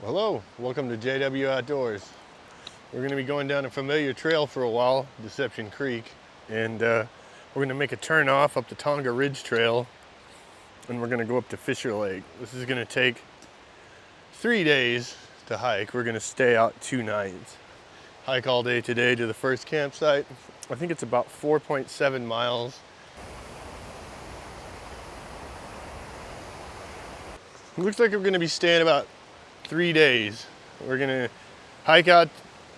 Hello, welcome to JW Outdoors. We're going to be going down a familiar trail for a while, Deception Creek, and we're going to make a turn off up the Tonga Ridge Trail, and we're going to go up to Fisher Lake. This is going to take 3 days to hike. We're going to stay out 2 nights. Hike all day today to the first campsite. I think it's about 4.7 miles. It looks like we're going to be staying about 3 days. We're gonna hike out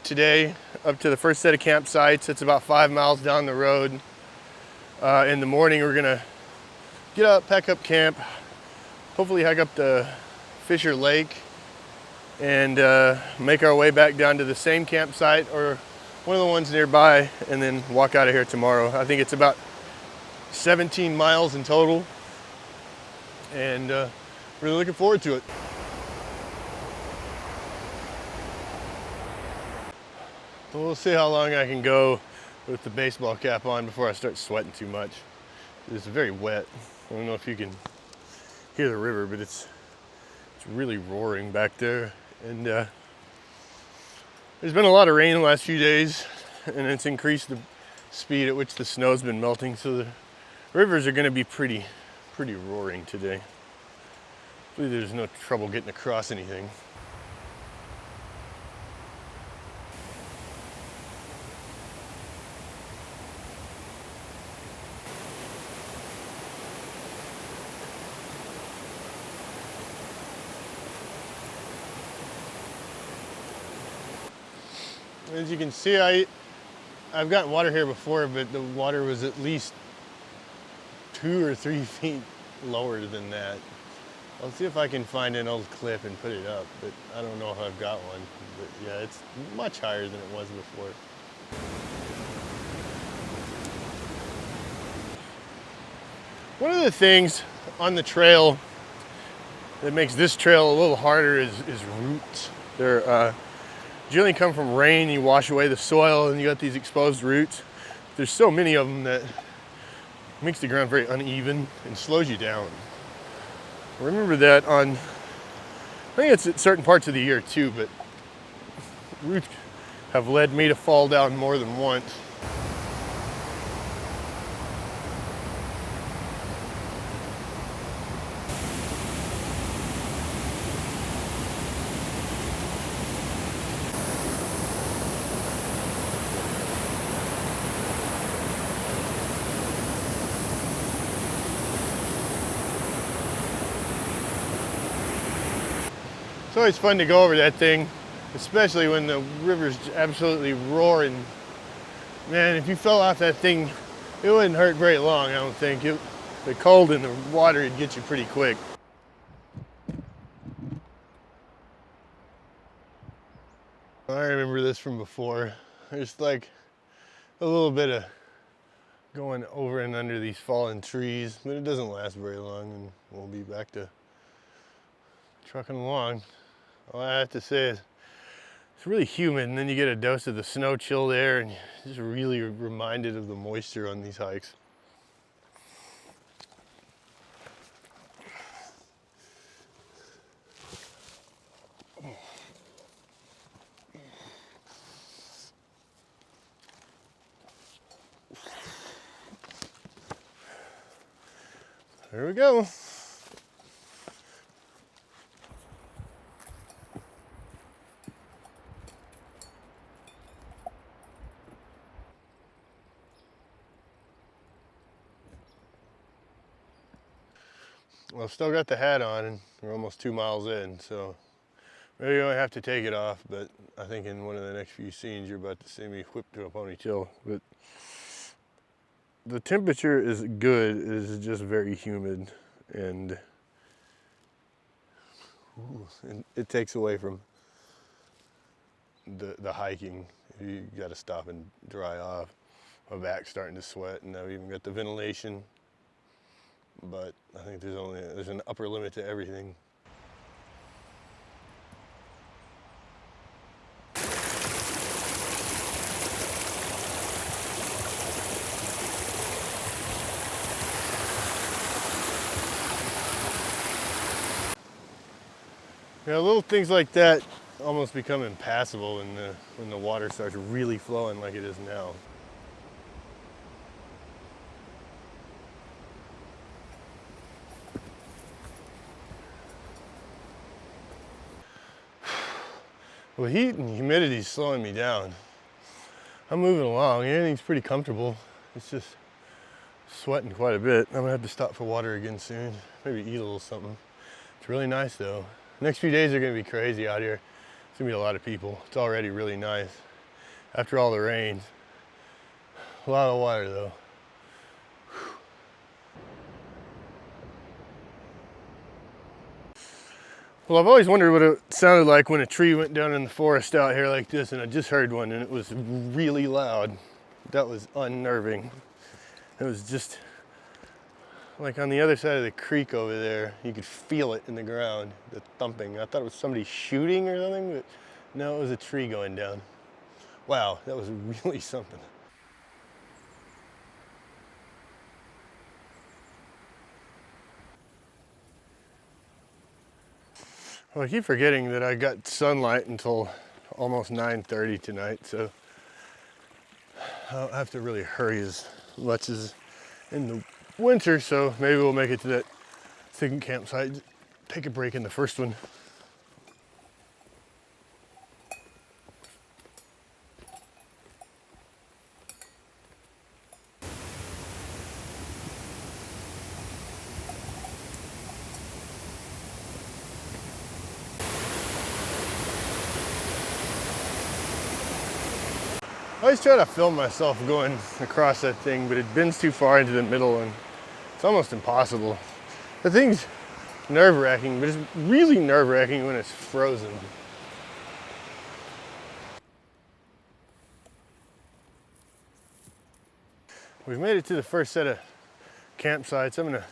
today up to the first set of campsites. It's about 5 miles down the road. In the morning, we're gonna get up, pack up camp, hopefully hike up to Fisher Lake, and make our way back down to the same campsite or one of the ones nearby, and then walk out of here tomorrow. I think it's about 17 miles in total, and really looking forward to it. We'll see how long I can go with the baseball cap on before I start sweating too much. It's very wet. I don't know if you can hear the river, but it's really roaring back there. And there's been a lot of rain the last few days, and it's increased the speed at which the snow's been melting. So the rivers are going to be pretty roaring today. Hopefully there's no trouble getting across anything. As you can see, I've gotten water here before, but the water was at least 2 or 3 feet lower than that. I'll see if I can find an old clip and put it up, but I don't know if I've got one. But yeah, it's much higher than it was before. One of the things on the trail that makes this trail a little harder is roots. They're generally come from rain, you wash away the soil, and you got these exposed roots. There's so many of them that makes the ground very uneven and slows you down. Remember that on, I think it's at certain parts of the year too, but roots have led me to fall down more than once. It's always fun to go over that thing, especially when the river's absolutely roaring. Man, if you fell off that thing, it wouldn't hurt very long, I don't think. The cold in the water would get you pretty quick. I remember this from before. There's like a little bit of going over and under these fallen trees, but it doesn't last very long, and we'll be back to trucking along. All I have to say is it's really humid, and then you get a dose of the snow chilled air, and you're just really reminded of the moisture on these hikes. There we go. Well, I've still got the hat on, and we're almost 2 miles in, so maybe I have to take it off, but I think in one of the next few scenes you're about to see me whip to a ponytail. But the temperature is good, it is just very humid, and it takes away from the hiking. You got to stop and dry off. My back's starting to sweat, and I've even got the ventilation. But I think there's an upper limit to everything. You know, little things like that almost become impassable when the water starts really flowing like it is now. Well, heat and humidity is slowing me down. I'm moving along. Everything's pretty comfortable. It's just sweating quite a bit. I'm gonna have to stop for water again soon. Maybe eat a little something. It's really nice though. Next few days are gonna be crazy out here. It's gonna be a lot of people. It's already really nice. After all the rain, a lot of water though. Well, I've always wondered what it sounded like when a tree went down in the forest out here like this, and I just heard one and it was really loud. That was unnerving. It was just like on the other side of the creek over there, you could feel it in the ground, the thumping. I thought it was somebody shooting or something, but no, it was a tree going down. Wow, that was really something. Well, I keep forgetting that I got sunlight until almost 9:30 tonight, so I don't have to really hurry as much as in the winter, so maybe we'll make it to that second campsite, take a break in the first one. I always try to film myself going across that thing, but it bends too far into the middle and it's almost impossible. The thing's nerve-wracking, but it's really nerve-wracking when it's frozen. We've made it to the first set of campsites. I'm gonna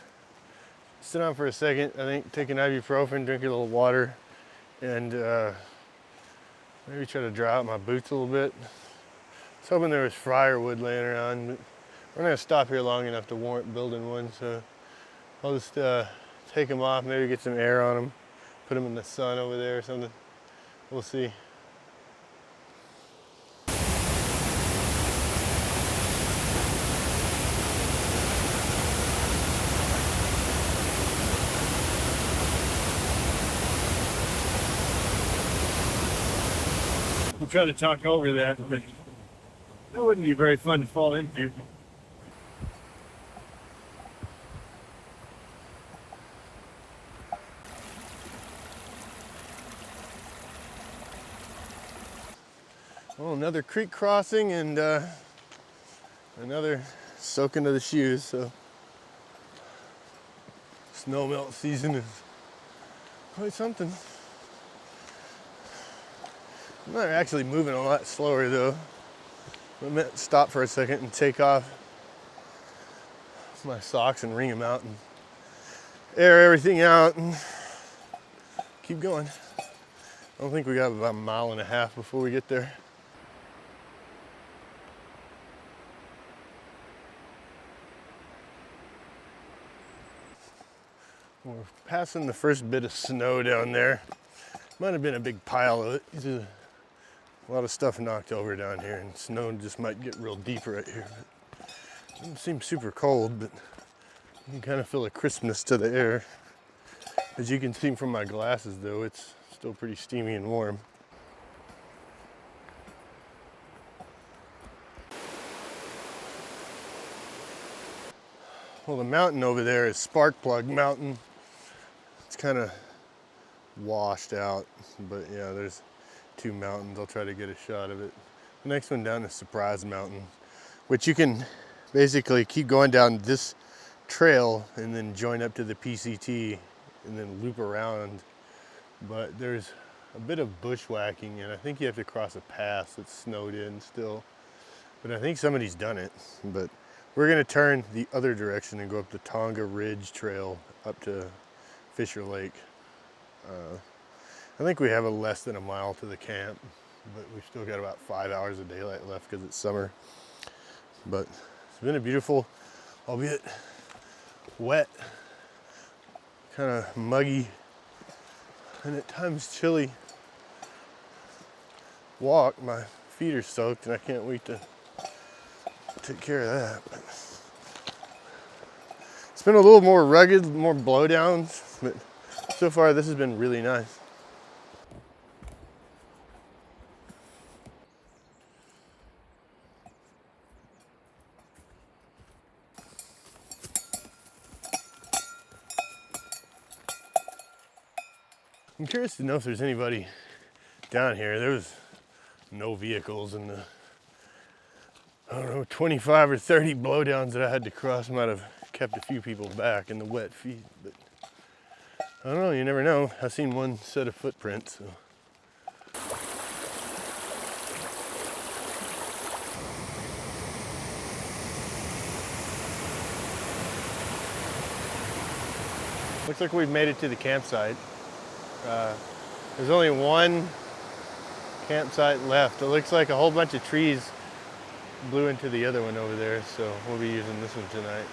sit down for a second, I think, take an ibuprofen, drink a little water, and maybe try to dry out my boots a little bit. I was hoping there was firewood laying around, but we're not gonna stop here long enough to warrant building one, so I'll just take them off, maybe get some air on them, put them in the sun over there or something. We'll see. We'll try to talk over that, but that wouldn't be very fun to fall into. Well, another creek crossing and another soak into the shoes, so snow melt season is quite something. I'm not actually moving a lot slower though. I meant to stop for a second and take off my socks and wring them out and air everything out and keep going. I don't think we got about a mile and a half before we get there. We're passing the first bit of snow down there. Might have been a big pile of it. A lot of stuff knocked over down here, and snow just might get real deep right here. It doesn't seem super cold, but you can kind of feel a crispness to the air. As you can see from my glasses though, it's still pretty steamy and warm. Well, the mountain over there is Sparkplug Mountain. It's kind of washed out, but yeah, there's two mountains. I'll try to get a shot of it. The next one down is Surprise Mountain, which you can basically keep going down this trail and then join up to the PCT and then loop around. But there's a bit of bushwhacking, and I think you have to cross a pass that's snowed in still. But I think somebody's done it. But we're gonna turn the other direction and go up the Tonga Ridge Trail up to Fisher Lake. I think we have less than a mile to the camp, but we've still got about 5 hours of daylight left because it's summer. But it's been a beautiful, albeit wet, kind of muggy and at times chilly walk. My feet are soaked and I can't wait to take care of that. But it's been a little more rugged, more blowdowns, but so far this has been really nice. I'm curious to know if there's anybody down here. There was no vehicles, and the, I don't know, 25 or 30 blowdowns that I had to cross might have kept a few people back in the wet feet, but I don't know, you never know. I've seen one set of footprints, so. Looks like we've made it to the campsite. There's only one campsite left. It looks like a whole bunch of trees blew into the other one over there, so we'll be using this one tonight.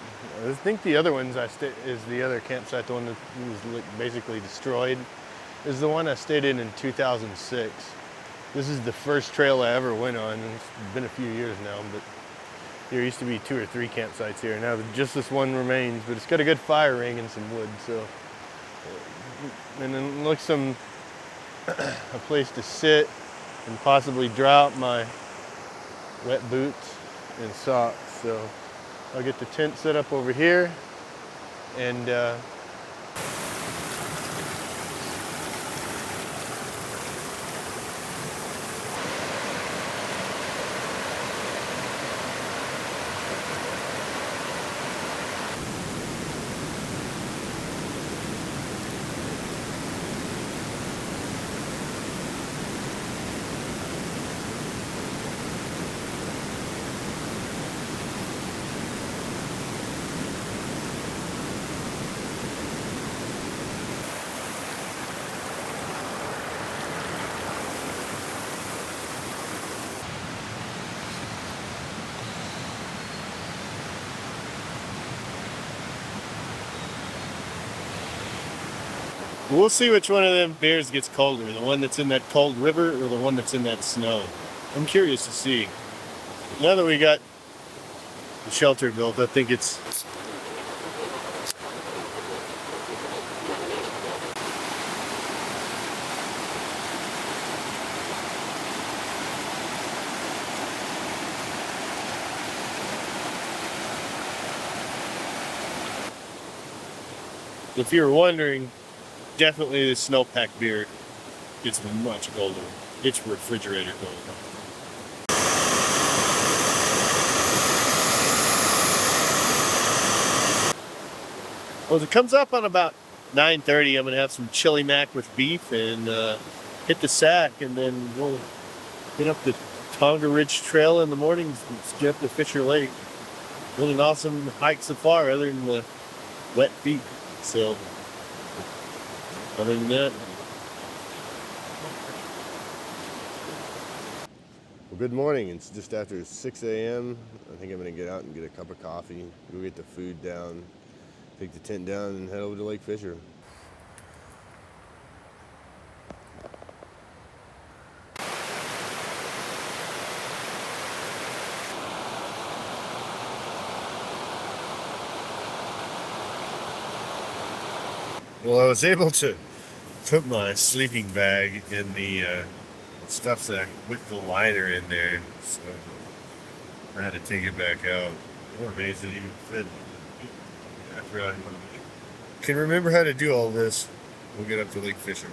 I think the other ones is the other campsite, the one that was basically destroyed, is the one I stayed in 2006. This is the first trail I ever went on, and it's been a few years now, but there used to be 2 or 3 campsites here. Now just this one remains, but it's got a good fire ring and some wood, so. And then it looks a place to sit and possibly dry out my wet boots and socks. So I'll get the tent set up over here, and we'll see which one of them bears gets colder, the one that's in that cold river or the one that's in that snow. I'm curious to see. Now that we got the shelter built, I think it's if you were wondering, definitely the snowpack beer gets much colder. It's refrigerator cold. Well, as it comes up on about 9:30, I'm gonna have some chili mac with beef and hit the sack, and then we'll hit up the Tonga Ridge Trail in the morning and get up to Fisher Lake. Really an awesome hike so far, other than the wet feet. So, other than that. Well, good morning. It's just after 6 a.m. I think I'm going to get out and get a cup of coffee, go get the food down, take the tent down, and head over to Lake Fisher. Well, I was able to put my sleeping bag in the stuff that with the liner in there, so I had to take it back out. I'm amazed it even fit. I forgot. Can remember how to do all this. We'll get up to Lake Fisher.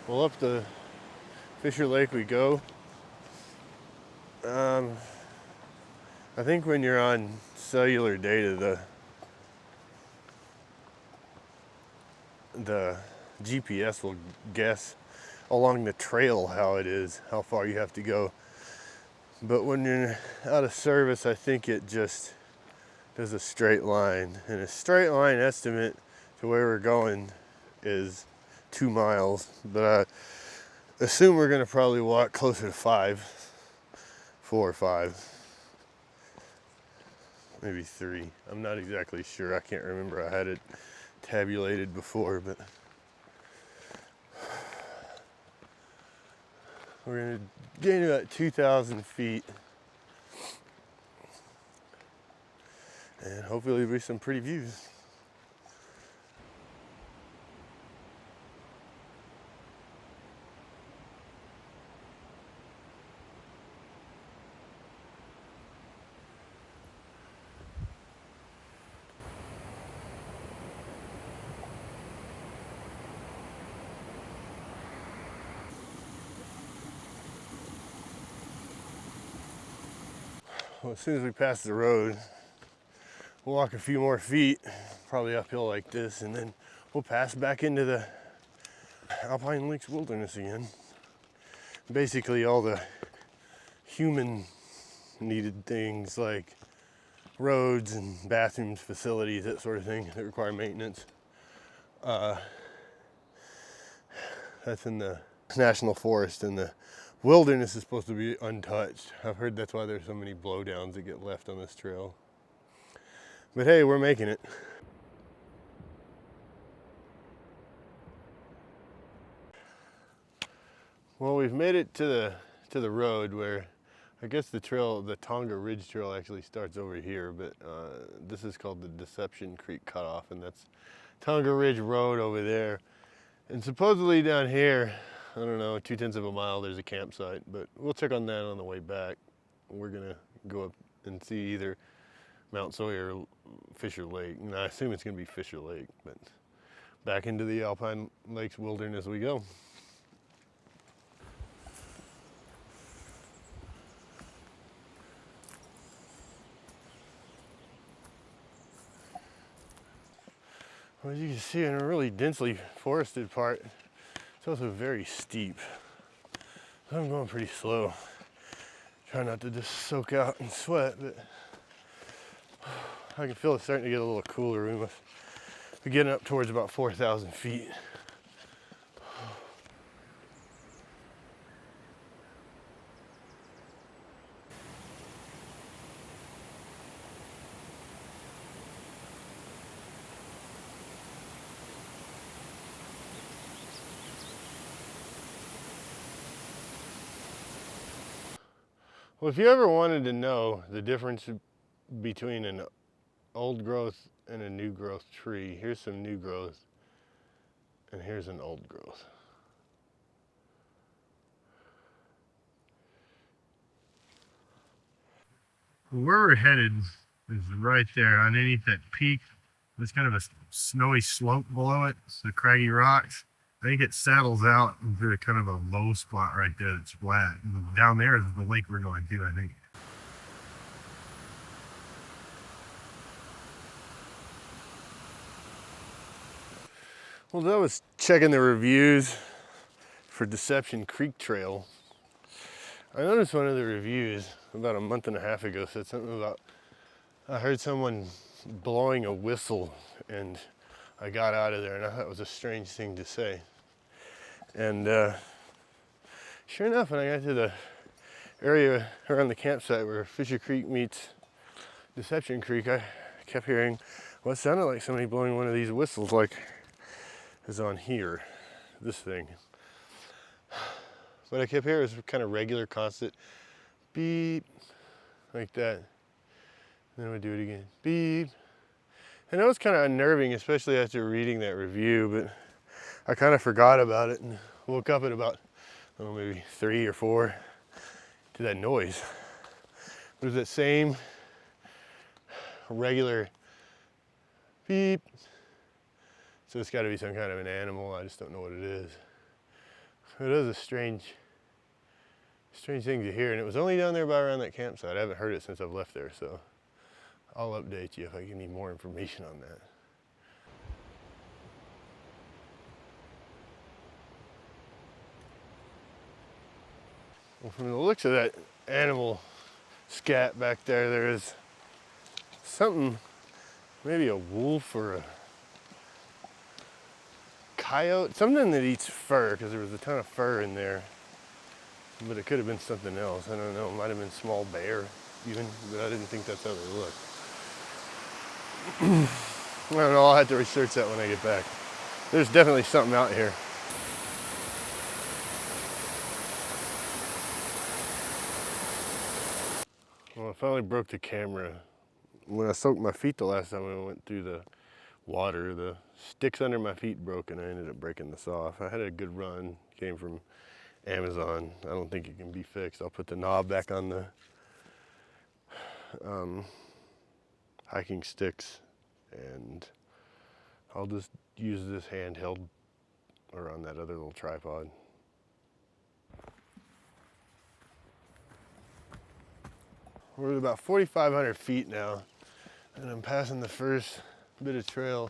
Well, up the Fisher Lake we go. I think when you're on cellular data, the GPS will guess along the trail how it is, how far you have to go. But when you're out of service, I think it just does a straight line. And a straight line estimate to where we're going is 2 miles. But I assume we're gonna probably walk closer to 4 or 5, maybe 3. I'm not exactly sure. I can't remember. I had it tabulated before, but we're gonna gain about 2,000 feet, and hopefully there'll be some pretty views. Well, as soon as we pass the road, we'll walk a few more feet, probably uphill like this, and then we'll pass back into the Alpine Lakes wilderness again. Basically all the human needed things like roads and bathrooms, facilities, that sort of thing that require maintenance. That's in the national forest, and the wilderness is supposed to be untouched. I've heard that's why there's so many blowdowns that get left on this trail. But hey, we're making it. Well, we've made it to the road where I guess the trail, the Tonga Ridge Trail, actually starts over here, but this is called the Deception Creek Cutoff, and that's Tonga Ridge Road over there. And supposedly down here, I don't know, 2/10 of a mile, there's a campsite, but we'll check on that on the way back. We're gonna go up and see either Mount Sawyer or Fisher Lake, and I assume it's gonna be Fisher Lake, but back into the Alpine Lakes wilderness we go. Well, as you can see, in a really densely forested part, it's also very steep. So I'm going pretty slow. Try not to just soak out and sweat, but I can feel it's starting to get a little cooler. We must be getting up towards about 4,000 feet. Well, if you ever wanted to know the difference between an old growth and a new growth tree, here's some new growth and here's an old growth. Where we're headed is right there underneath that peak. There's kind of a snowy slope below it, so craggy rocks. I think it saddles out into kind of a low spot right there that's flat. And down there is the lake we're going to, I think. Well, I was checking the reviews for Deception Creek Trail. I noticed one of the reviews about a month and a half ago said something about, I heard someone blowing a whistle and I got out of there, and I thought it was a strange thing to say. And sure enough, when I got to the area around the campsite where Fisher Creek meets Deception Creek, I kept hearing what sounded like somebody blowing one of these whistles, like is on here, this thing. But I kept hearing it was kind of regular, constant beep, like that. And then I would do it again, beep. And it was kind of unnerving, especially after reading that review, but I kind of forgot about it and woke up at about, I don't know, maybe 3 or 4 to that noise. It was that same regular beep. So it's got to be some kind of an animal. I just don't know what it is. It is a strange thing to hear, and it was only down there by around that campsite. I haven't heard it since I've left there, so I'll update you if I need more information on that. Well, from the looks of that animal scat back there. There is something, maybe a wolf or a coyote, something that eats fur, because there was a ton of fur in there. But it could have been something else. I don't know. It might have been small bear even, but I didn't think that's how they look. I don't know. I'll have to research that when I get back. There's definitely something out here. Well, I finally broke the camera. When I soaked my feet the last time I went through the water, the sticks under my feet broke and I ended up breaking this off. I had a good run. Came from Amazon. I don't think it can be fixed. I'll put the knob back on the hiking sticks and I'll just use this handheld or on that other little tripod. We're at about 4,500 feet now and I'm passing the first bit of trail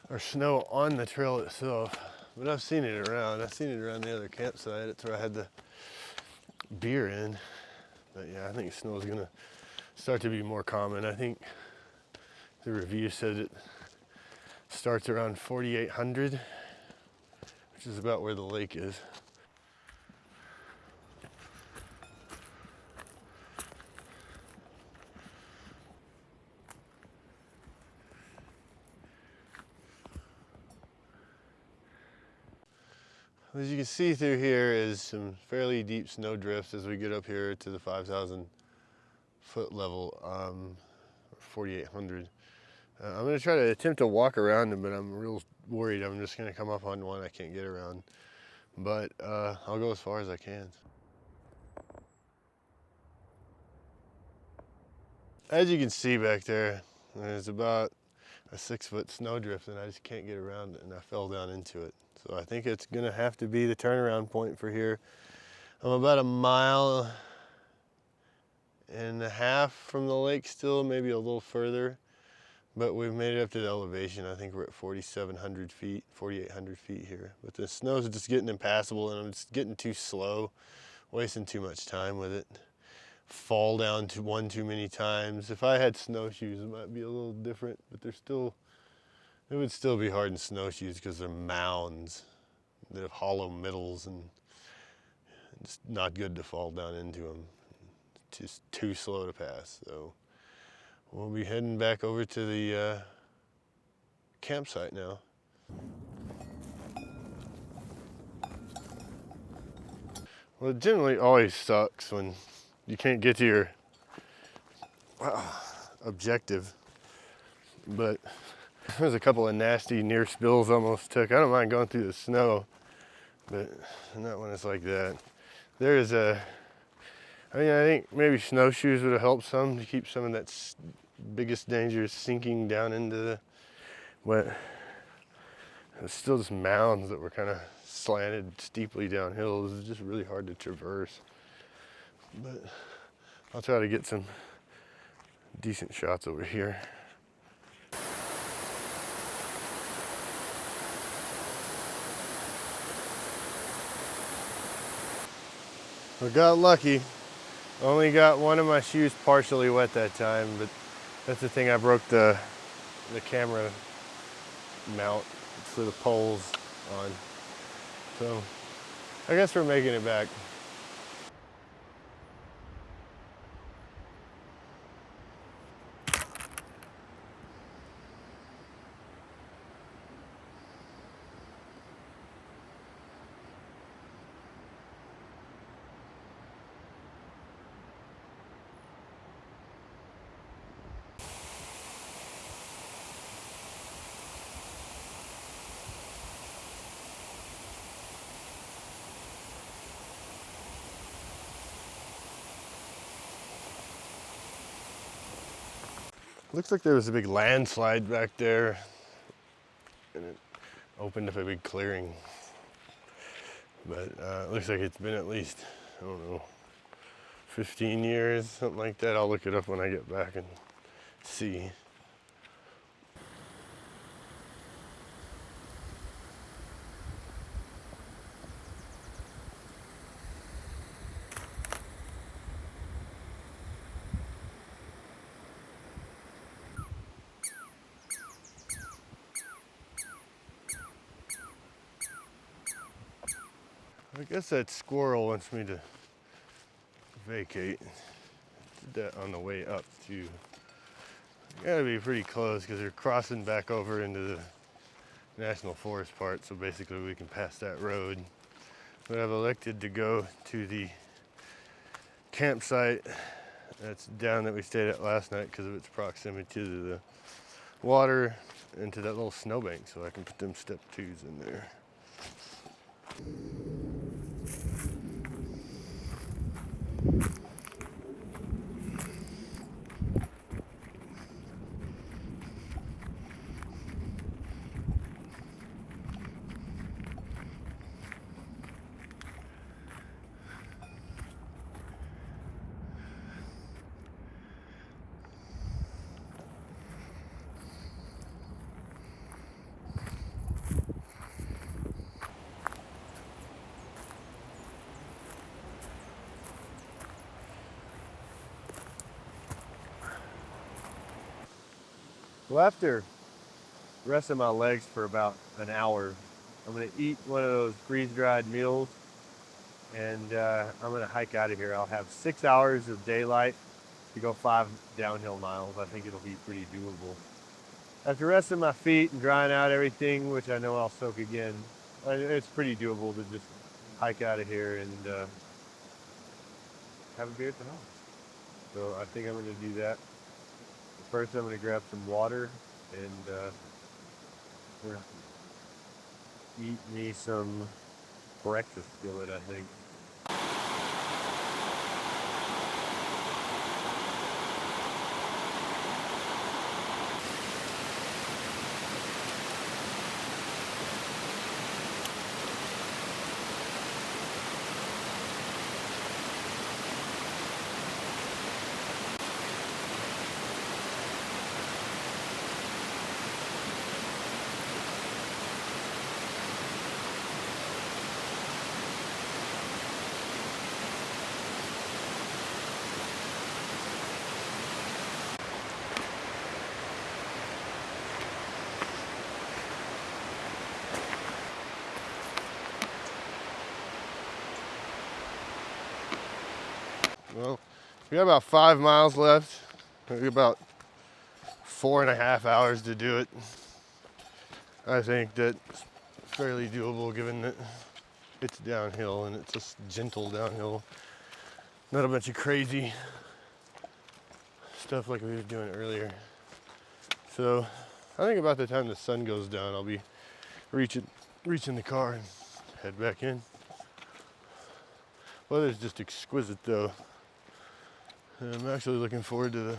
or snow on the trail itself. But I've seen it around. I've seen it around the other campsite. That's where I had the beer in. But yeah, I think snow is gonna start to be more common. I think the review said it starts around 4,800, which is about where the lake is. As you can see through here is some fairly deep snow drifts as we get up here to the 5,000 foot level, 4,800. I'm gonna try to attempt to walk around them, but I'm real worried I'm just gonna come up on one I can't get around. But I'll go as far as I can. As you can see back there, there's about a 6-foot snow drift and I just can't get around it and I fell down into it. So I think it's gonna have to be the turnaround point for here. I'm about 1.5 miles from the lake still, maybe a little further, but we've made it up to the elevation. I think we're at 4,700 feet, 4,800 feet here. But the snow's just getting impassable and I'm just getting too slow, wasting too much time with it. Fall down to one too many times. If I had snowshoes, it might be a little different, but it would still be hard in snowshoes because they're mounds that have hollow middles and it's not good to fall down into them. It's just too slow to pass. So we'll be heading back over to the campsite now. Well, it generally always sucks when you can't get to your objective, but there's a couple of nasty near spills almost took. I don't mind going through the snow, but not when it's like that. I think maybe snowshoes would have helped some to keep some of that biggest danger sinking down into the wet. It's still just mounds that were kind of slanted steeply downhill. It was just really hard to traverse. But I'll try to get some decent shots over here. I got lucky. Only got one of my shoes partially wet that time, but that's the thing, I broke the camera mount for the poles on. So I guess we're making it back. Looks like there was a big landslide back there and it opened up a big clearing. But it looks like it's been at least, I don't know, 15 years, something like that. I'll look it up when I get back and see. I guess that squirrel wants me to vacate. Did that on the way up too. Gotta be pretty close because they're crossing back over into the national forest part, so basically we can pass that road. But I've elected to go to the campsite that's down that we stayed at last night because of its proximity to the water and to that little snowbank, so I can put them step 2s in there. Well, after resting my legs for about an hour, I'm gonna eat one of those freeze-dried meals, and I'm gonna hike out of here. I'll have 6 hours of daylight to go 5 downhill miles. I think it'll be pretty doable. After resting my feet and drying out everything, which I know I'll soak again, it's pretty doable to just hike out of here and have a beer at the house. So I think I'm gonna do that. First, I'm gonna grab some water and eat me some breakfast skillet, I think. Well, we got about 5 miles left. Maybe about 4.5 hours to do it. I think that's fairly doable given that it's downhill and it's just gentle downhill. Not a bunch of crazy stuff like we were doing earlier. So I think about the time the sun goes down, I'll be reaching the car and head back in. Weather's just exquisite though. And I'm actually looking forward to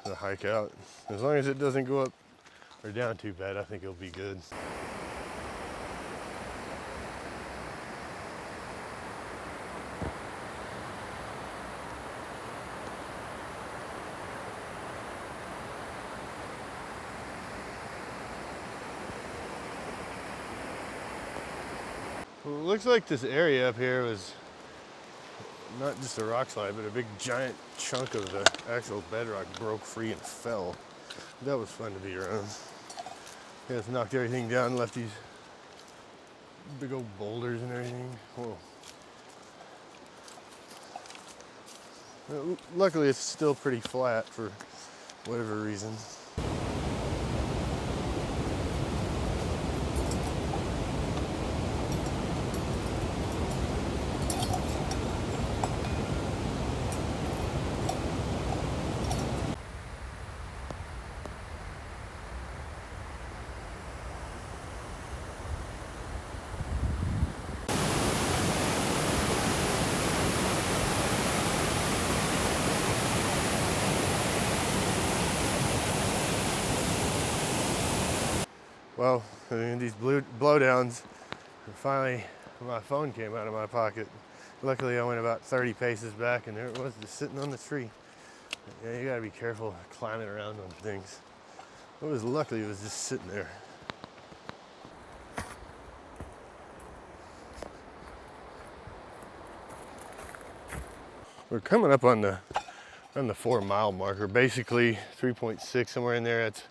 the hike out. As long as it doesn't go up or down too bad, I think it'll be good. Well, it looks like this area up here was not just a rock slide, but a big giant chunk of the actual bedrock broke free and fell. That was fun to be around. Yeah, it's knocked everything down, left these big old boulders and everything. Whoa. Luckily, it's still pretty flat for whatever reason. Well, I mean, these blowdowns, finally my phone came out of my pocket. Luckily, I went about 30 paces back and there it was, just sitting on the tree. Yeah, you gotta be careful climbing around on things. Luckily, it was just sitting there. We're coming up on the 4 mile marker, basically 3.6, somewhere in there. That's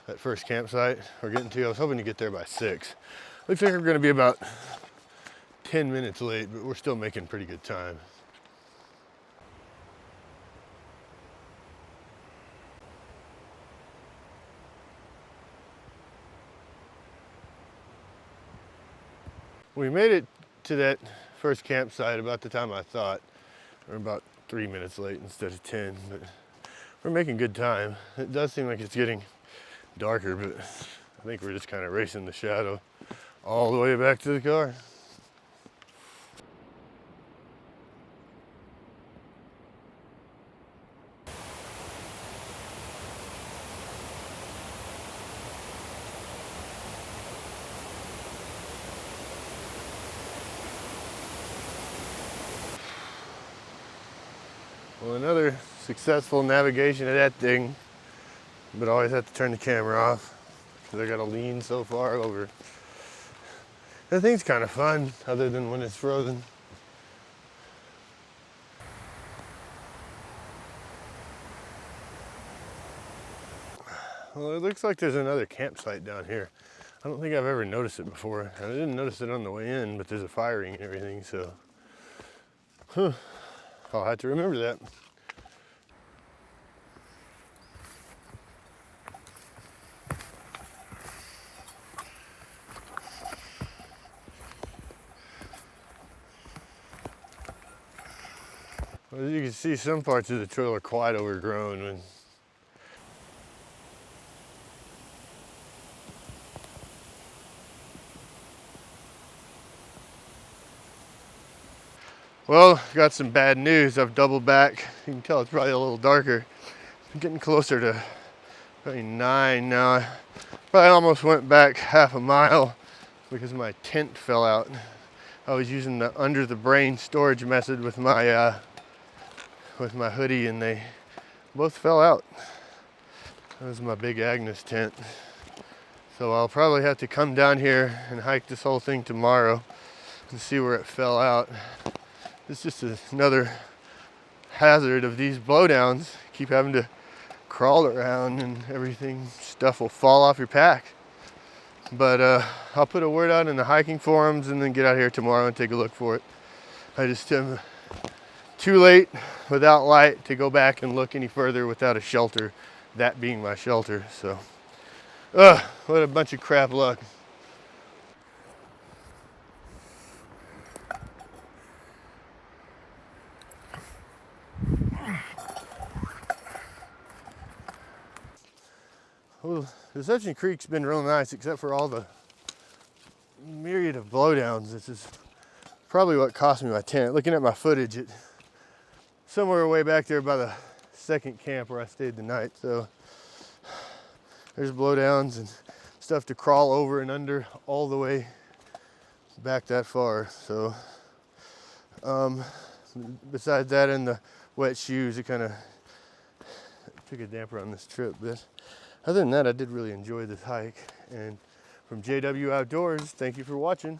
that first campsite we're getting to. I was hoping to get there by 6. Looks like we're gonna be about 10 minutes late, but we're still making pretty good time. We made it to that first campsite about the time I thought. We're about 3 minutes late instead of 10, but we're making good time. It does seem like it's getting darker, but I think we're just kind of racing the shadow all the way back to the car. Well, another successful navigation of that thing, but always have to turn the camera off because I gotta lean so far over. That thing's kind of fun, other than when it's frozen. Well, it looks like there's another campsite down here. I don't think I've ever noticed it before. I didn't notice it on the way in, but there's a firing and everything, so. I'll have to remember that. Well, as you can see, some parts of the trail are quite overgrown. Well, got some bad news. I've doubled back. You can tell it's probably a little darker. I'm getting closer to probably 9 now. I probably almost went back half a mile because my tent fell out. I was using the under the brain storage method with my hoodie, and they both fell out. That was my big Agnes tent. So I'll probably have to come down here and hike this whole thing tomorrow and see where it fell out. It's just another hazard of these blowdowns. Keep having to crawl around and everything. Stuff will fall off your pack. But I'll put a word out in the hiking forums and then get out here tomorrow and take a look for it. I just am too late without light to go back and look any further without a shelter, that being my shelter. So, what a bunch of crap luck. Well, Deception Creek's been real nice, except for all the myriad of blowdowns. This is probably what cost me my tent. Looking at my footage, it's somewhere way back there by the second camp where I stayed the night. So there's blowdowns and stuff to crawl over and under all the way back that far. So besides that and the wet shoes, it kind of took a damper on this trip. But other than that, I did really enjoy this hike. And from JW Outdoors, thank you for watching.